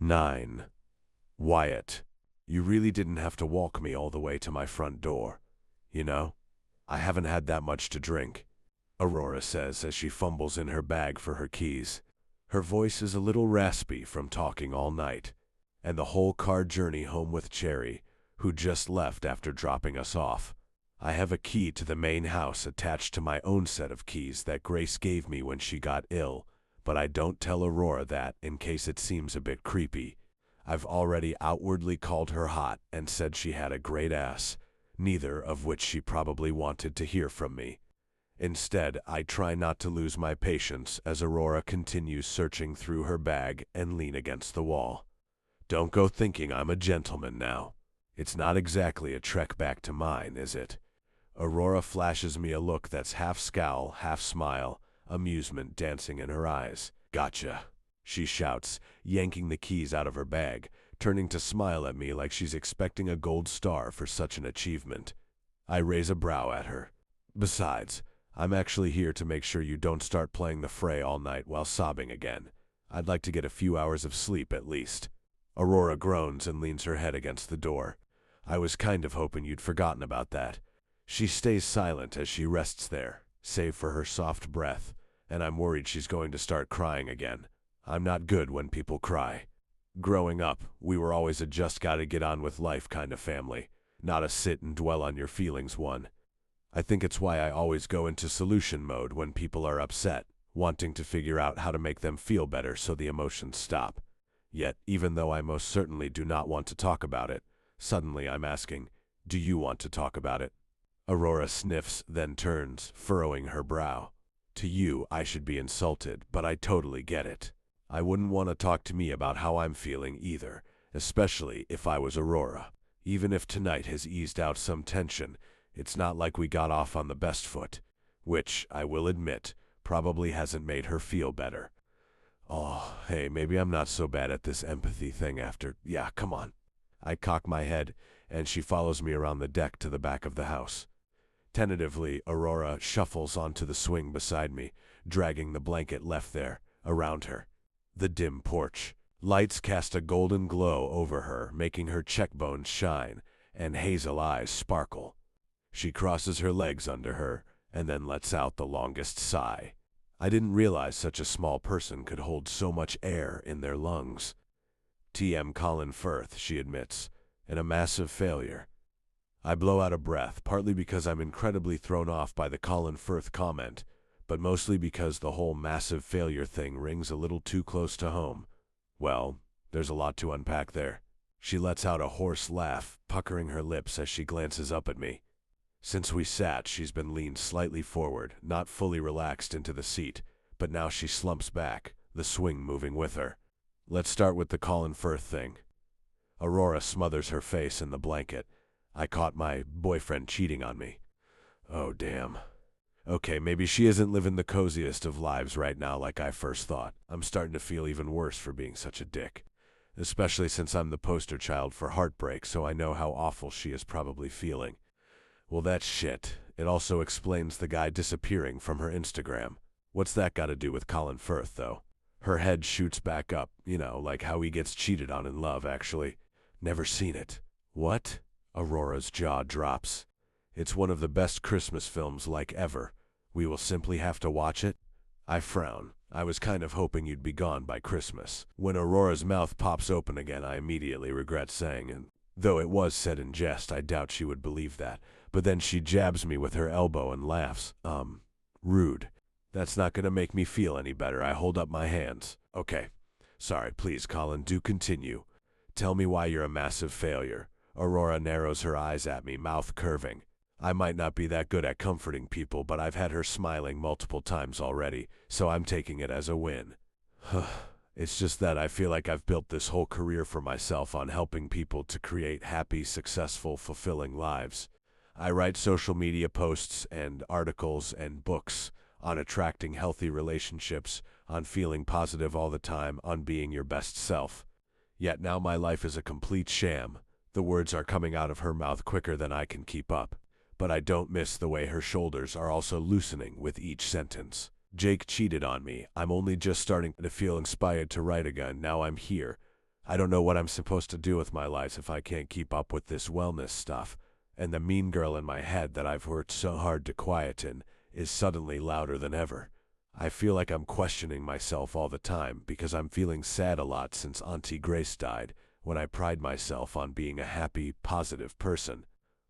9. Wyatt, you really didn't have to walk me all the way to my front door. You know, I haven't had that much to drink, Aurora says as she fumbles in her bag for her keys. Her voice is a little raspy from talking all night, and the whole car journey home with Cherry, who just left after dropping us off. I have a key to the main house attached to my own set of keys that Grace gave me when she got ill, but I don't tell Aurora that in case it seems a bit creepy. I've already outwardly called her hot and said she had a great ass, neither of which she probably wanted to hear from me. Instead, I try not to lose my patience as Aurora continues searching through her bag and lean against the wall. Don't go thinking I'm a gentleman now. It's not exactly a trek back to mine, is it? Aurora flashes me a look that's half scowl, half smile, amusement dancing in her eyes. Gotcha, she shouts, yanking the keys out of her bag, turning to smile at me like she's expecting a gold star for such an achievement. I raise a brow at her. Besides, I'm actually here to make sure you don't start playing the fray all night while sobbing again. I'd like to get a few hours of sleep at least. Aurora groans and leans her head against the door. I was kind of hoping you'd forgotten about that. She stays silent as she rests there, save for her soft breath, and I'm worried she's going to start crying again. I'm not good when people cry. Growing up, we were always a just gotta get on with life kind of family, not a sit and dwell on your feelings one. I think it's why I always go into solution mode when people are upset, wanting to figure out how to make them feel better so the emotions stop. Yet, even though I most certainly do not want to talk about it, suddenly I'm asking, do you want to talk about it? Aurora sniffs, then turns, furrowing her brow. To you, I should be insulted, but I totally get it. I wouldn't want to talk to me about how I'm feeling either, especially if I was Aurora. Even if tonight has eased out some tension, it's not like we got off on the best foot, which, I will admit, probably hasn't made her feel better. Oh, hey, maybe I'm not so bad at this empathy thing after. Yeah, come on. I cock my head, and she follows me around the deck to the back of the house. Tentatively, Aurora shuffles onto the swing beside me, dragging the blanket left there, around her. The dim porch. Lights cast a golden glow over her, making her cheekbones shine, and hazel eyes sparkle. She crosses her legs under her, and then lets out the longest sigh. I didn't realize such a small person could hold so much air in their lungs. TM Colin Firth, she admits, and a massive failure. I blow out a breath, partly because I'm incredibly thrown off by the Colin Firth comment, but mostly because the whole massive failure thing rings a little too close to home. Well, there's a lot to unpack there. She lets out a hoarse laugh, puckering her lips as she glances up at me. Since we sat, she's been leaned slightly forward, not fully relaxed into the seat, but now she slumps back, the swing moving with her. Let's start with the Colin Firth thing. Aurora smothers her face in the blanket. I caught my boyfriend cheating on me. Oh, damn. Okay, maybe she isn't living the coziest of lives right now like I first thought. I'm starting to feel even worse for being such a dick. Especially since I'm the poster child for heartbreak, so I know how awful she is probably feeling. Well, that's shit. It also explains the guy disappearing from her Instagram. What's that got to do with Colin Firth, though? Her head shoots back up, like how he gets cheated on in love, actually. Never seen it. What? Aurora's jaw drops. It's one of the best Christmas films like ever. We will simply have to watch it? I frown. I was kind of hoping you'd be gone by Christmas. When Aurora's mouth pops open again, I immediately regret saying it. Though it was said in jest, I doubt she would believe that. But then she jabs me with her elbow and laughs. Rude. That's not gonna make me feel any better. I hold up my hands. Okay. Sorry, please, Colin, do continue. Tell me why you're a massive failure. Aurora narrows her eyes at me, mouth curving. I might not be that good at comforting people, but I've had her smiling multiple times already, so I'm taking it as a win. It's just that I feel like I've built this whole career for myself on helping people to create happy, successful, fulfilling lives. I write social media posts and articles and books on attracting healthy relationships, on feeling positive all the time, on being your best self. Yet now my life is a complete sham. The words are coming out of her mouth quicker than I can keep up. But I don't miss the way her shoulders are also loosening with each sentence. Jake cheated on me. I'm only just starting to feel inspired to write again. Now I'm here. I don't know what I'm supposed to do with my life if I can't keep up with this wellness stuff, and the mean girl in my head that I've worked so hard to quieten is suddenly louder than ever. I feel like I'm questioning myself all the time because I'm feeling sad a lot since Auntie Grace died, when I pride myself on being a happy, positive person.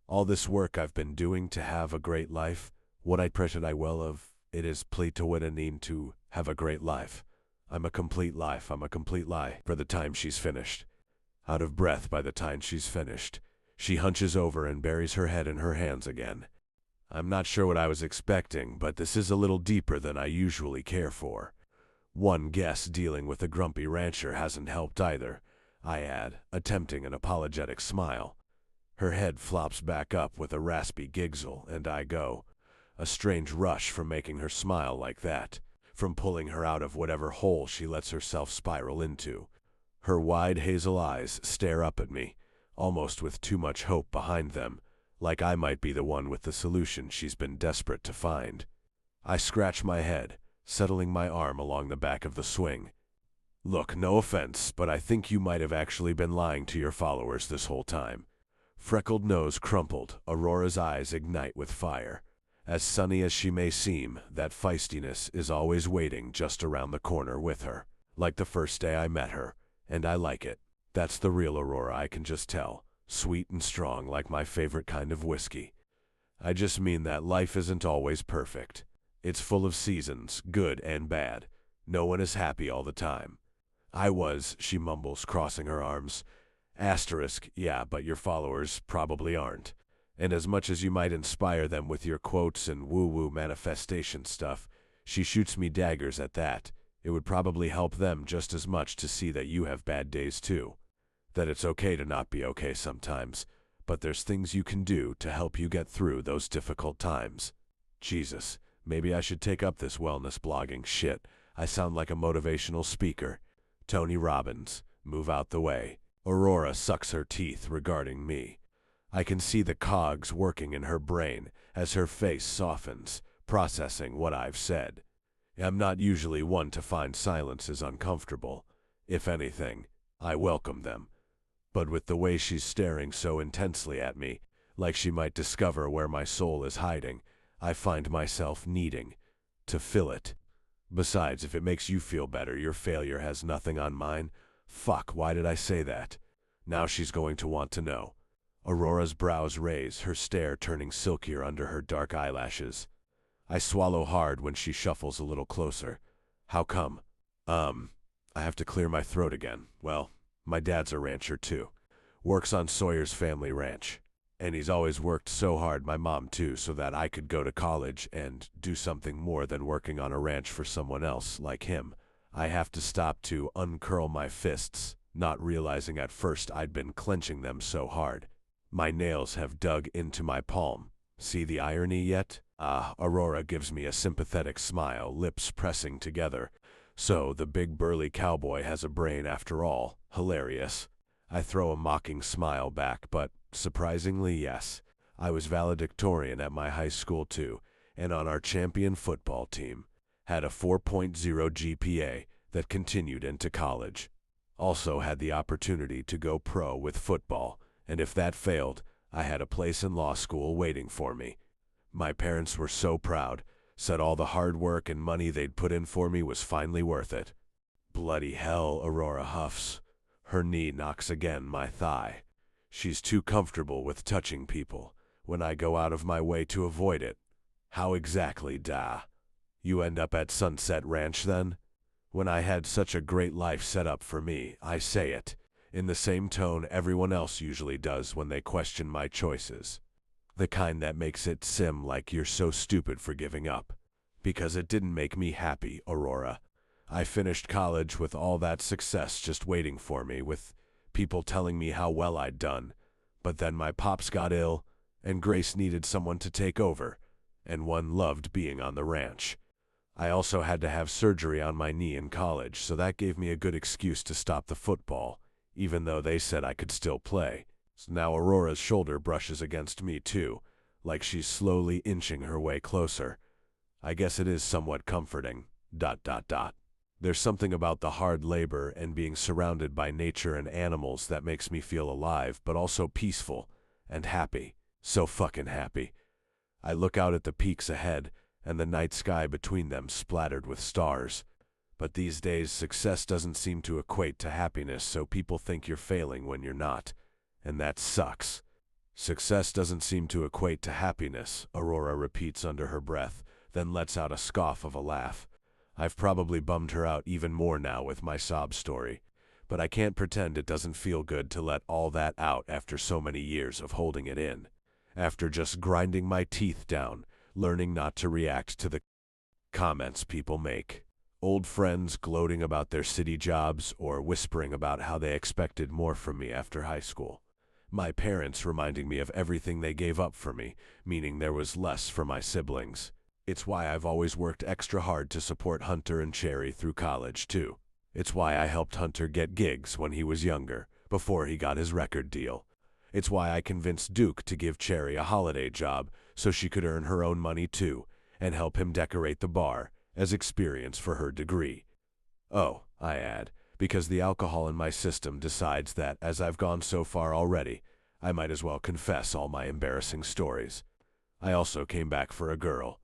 All this work I've been doing to have a great life, what I pressured I will of, it is plead to win a need to have a great life. I'm a complete life, I'm a complete lie for the time she's finished. Out of breath by the time she's finished, she hunches over and buries her head in her hands again. I'm not sure what I was expecting, but this is a little deeper than I usually care for. One guess dealing with a grumpy rancher hasn't helped either, I add, attempting an apologetic smile. Her head flops back up with a raspy giggle, and I go. A strange rush from making her smile like that, from pulling her out of whatever hole she lets herself spiral into. Her wide hazel eyes stare up at me, almost with too much hope behind them, like I might be the one with the solution she's been desperate to find. I scratch my head, settling my arm along the back of the swing. Look, no offense, but I think you might have actually been lying to your followers this whole time. Freckled nose crumpled, Aurora's eyes ignite with fire. As sunny as she may seem, that feistiness is always waiting just around the corner with her, like the first day I met her, and I like it. That's the real Aurora, I can just tell. Sweet and strong like my favorite kind of whiskey. I just mean that life isn't always perfect. It's full of seasons, good and bad. No one is happy all the time. She mumbles, crossing her arms. Asterisk, yeah, but your followers probably aren't. And as much as you might inspire them with your quotes and woo-woo manifestation stuff, she shoots me daggers at that. It would probably help them just as much to see that you have bad days too. That it's okay to not be okay sometimes, but there's things you can do to help you get through those difficult times. Jesus, maybe I should take up this wellness blogging shit. I sound like a motivational speaker. Tony Robbins, move out the way. Aurora sucks her teeth regarding me. I can see the cogs working in her brain as her face softens, processing what I've said. I'm not usually one to find silences uncomfortable. If anything, I welcome them. But with the way she's staring so intensely at me, like she might discover where my soul is hiding, I find myself needing to fill it. Besides, if it makes you feel better, your failure has nothing on mine. Fuck, why did I say that? Now she's going to want to know. Aurora's brows raise, her stare turning silkier under her dark eyelashes. I swallow hard when she shuffles a little closer. How come? I have to clear my throat again. Well, my dad's a rancher too. Works on Sawyer's family ranch. And he's always worked so hard, my mom too, so that I could go to college and do something more than working on a ranch for someone else like him. I have to stop to uncurl my fists, not realizing at first I'd been clenching them so hard. My nails have dug into my palm. See the irony yet? Aurora gives me a sympathetic smile, lips pressing together. So the big burly cowboy has a brain after all. Hilarious. I throw a mocking smile back, but surprisingly, yes. I was valedictorian at my high school too, and on our champion football team. Had a 4.0 GPA that continued into college. Also had the opportunity to go pro with football, and if that failed, I had a place in law school waiting for me. My parents were so proud, said all the hard work and money they'd put in for me was finally worth it. Bloody hell, Aurora huffs. Her knee knocks again my thigh. She's too comfortable with touching people, when I go out of my way to avoid it. How exactly, da? You end up at Sunset Ranch then? When I had such a great life set up for me, I say it, in the same tone everyone else usually does when they question my choices. The kind that makes it seem like you're so stupid for giving up. Because it didn't make me happy, Aurora. I finished college with all that success just waiting for me, with people telling me how well I'd done. But then my pops got ill, and Grace needed someone to take over, and one loved being on the ranch. I also had to have surgery on my knee in college, so that gave me a good excuse to stop the football, even though they said I could still play. So now Aurora's shoulder brushes against me too, like she's slowly inching her way closer. I guess it is somewhat comforting. ... There's something about the hard labor and being surrounded by nature and animals that makes me feel alive, but also peaceful and happy. So fucking happy. I look out at the peaks ahead and the night sky between them splattered with stars. But these days, success doesn't seem to equate to happiness, so people think you're failing when you're not. And that sucks. Success doesn't seem to equate to happiness, Aurora repeats under her breath, then lets out a scoff of a laugh. I've probably bummed her out even more now with my sob story. But I can't pretend it doesn't feel good to let all that out after so many years of holding it in. After just grinding my teeth down, learning not to react to the comments people make. Old friends gloating about their city jobs or whispering about how they expected more from me after high school. My parents reminding me of everything they gave up for me, meaning there was less for my siblings. It's why I've always worked extra hard to support Hunter and Cherry through college, too. It's why I helped Hunter get gigs when he was younger, before he got his record deal. It's why I convinced Duke to give Cherry a holiday job so she could earn her own money, too, and help him decorate the bar as experience for her degree. Oh, I add, because the alcohol in my system decides that, as I've gone so far already, I might as well confess all my embarrassing stories. I also came back for a girl.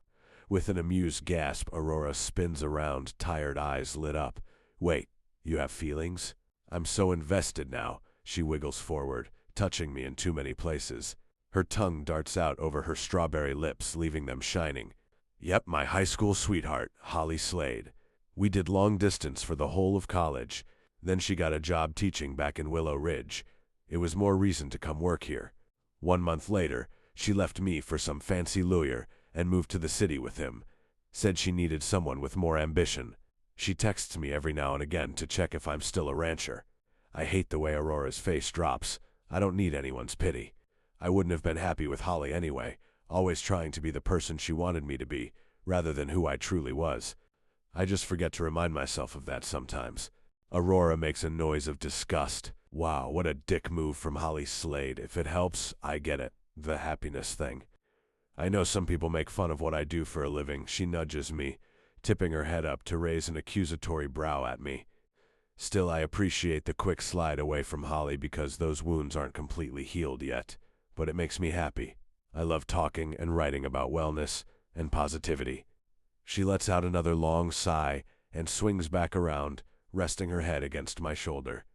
With an amused gasp, Aurora spins around, tired eyes lit up. Wait, you have feelings? I'm so invested now, she wiggles forward, touching me in too many places. Her tongue darts out over her strawberry lips, leaving them shining. Yep, my high school sweetheart, Holly Slade. We did long distance for the whole of college. Then she got a job teaching back in Willow Ridge. It was more reason to come work here. 1 month later, she left me for some fancy lawyer and moved to the city with him. Said she needed someone with more ambition. She texts me every now and again to check if I'm still a rancher. I hate the way Aurora's face drops. I don't need anyone's pity. I wouldn't have been happy with Holly anyway, always trying to be the person she wanted me to be, rather than who I truly was. I just forget to remind myself of that sometimes. Aurora makes a noise of disgust. Wow, what a dick move from Holly Slade. If it helps, I get it. The happiness thing. I know some people make fun of what I do for a living. She nudges me, tipping her head up to raise an accusatory brow at me. Still, I appreciate the quick slide away from Holly because those wounds aren't completely healed yet. But it makes me happy. I love talking and writing about wellness and positivity. She lets out another long sigh and swings back around, resting her head against my shoulder.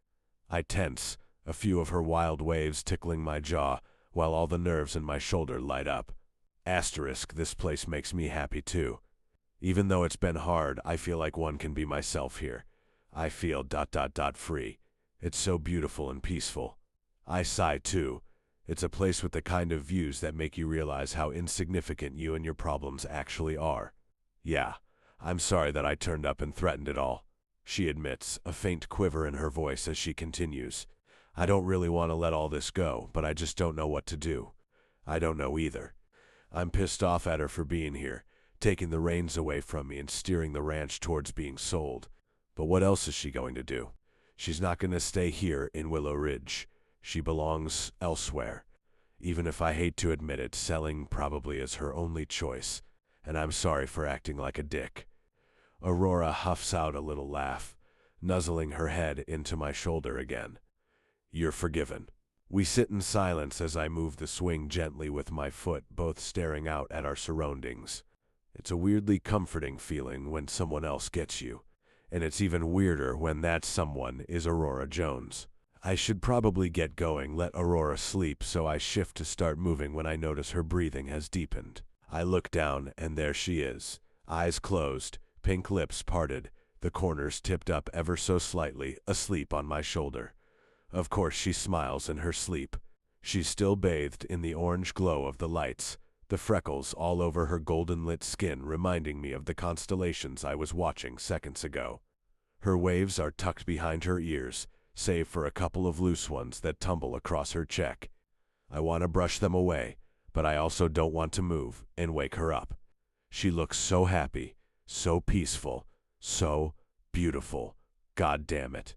I tense, a few of her wild waves tickling my jaw, while all the nerves in my shoulder light up. Asterisk, this place makes me happy too. Even though it's been hard, I feel like one can be myself here. I feel ... free. It's so beautiful and peaceful. I sigh too. It's a place with the kind of views that make you realize how insignificant you and your problems actually are. Yeah, I'm sorry that I turned up and threatened it all, she admits, a faint quiver in her voice as she continues. I don't really want to let all this go, but I just don't know what to do. I don't know either. I'm pissed off at her for being here, taking the reins away from me and steering the ranch towards being sold. But what else is she going to do? She's not going to stay here in Willow Ridge. She belongs elsewhere. Even if I hate to admit it, selling probably is her only choice, and I'm sorry for acting like a dick. Aurora huffs out a little laugh, nuzzling her head into my shoulder again. You're forgiven. We sit in silence as I move the swing gently with my foot, both staring out at our surroundings. It's a weirdly comforting feeling when someone else gets you, and it's even weirder when that someone is Aurora Jones. I should probably get going, let Aurora sleep, so I shift to start moving when I notice her breathing has deepened. I look down, and there she is, eyes closed, pink lips parted, the corners tipped up ever so slightly, asleep on my shoulder. Of course she smiles in her sleep. She's still bathed in the orange glow of the lights, the freckles all over her golden-lit skin reminding me of the constellations I was watching seconds ago. Her waves are tucked behind her ears, save for a couple of loose ones that tumble across her cheek. I want to brush them away, but I also don't want to move and wake her up. She looks so happy, so peaceful, so beautiful. God damn it.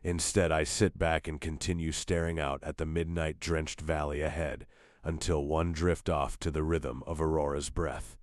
Instead, I sit back and continue staring out at the midnight-drenched valley ahead until one drift off to the rhythm of Aurora's breath.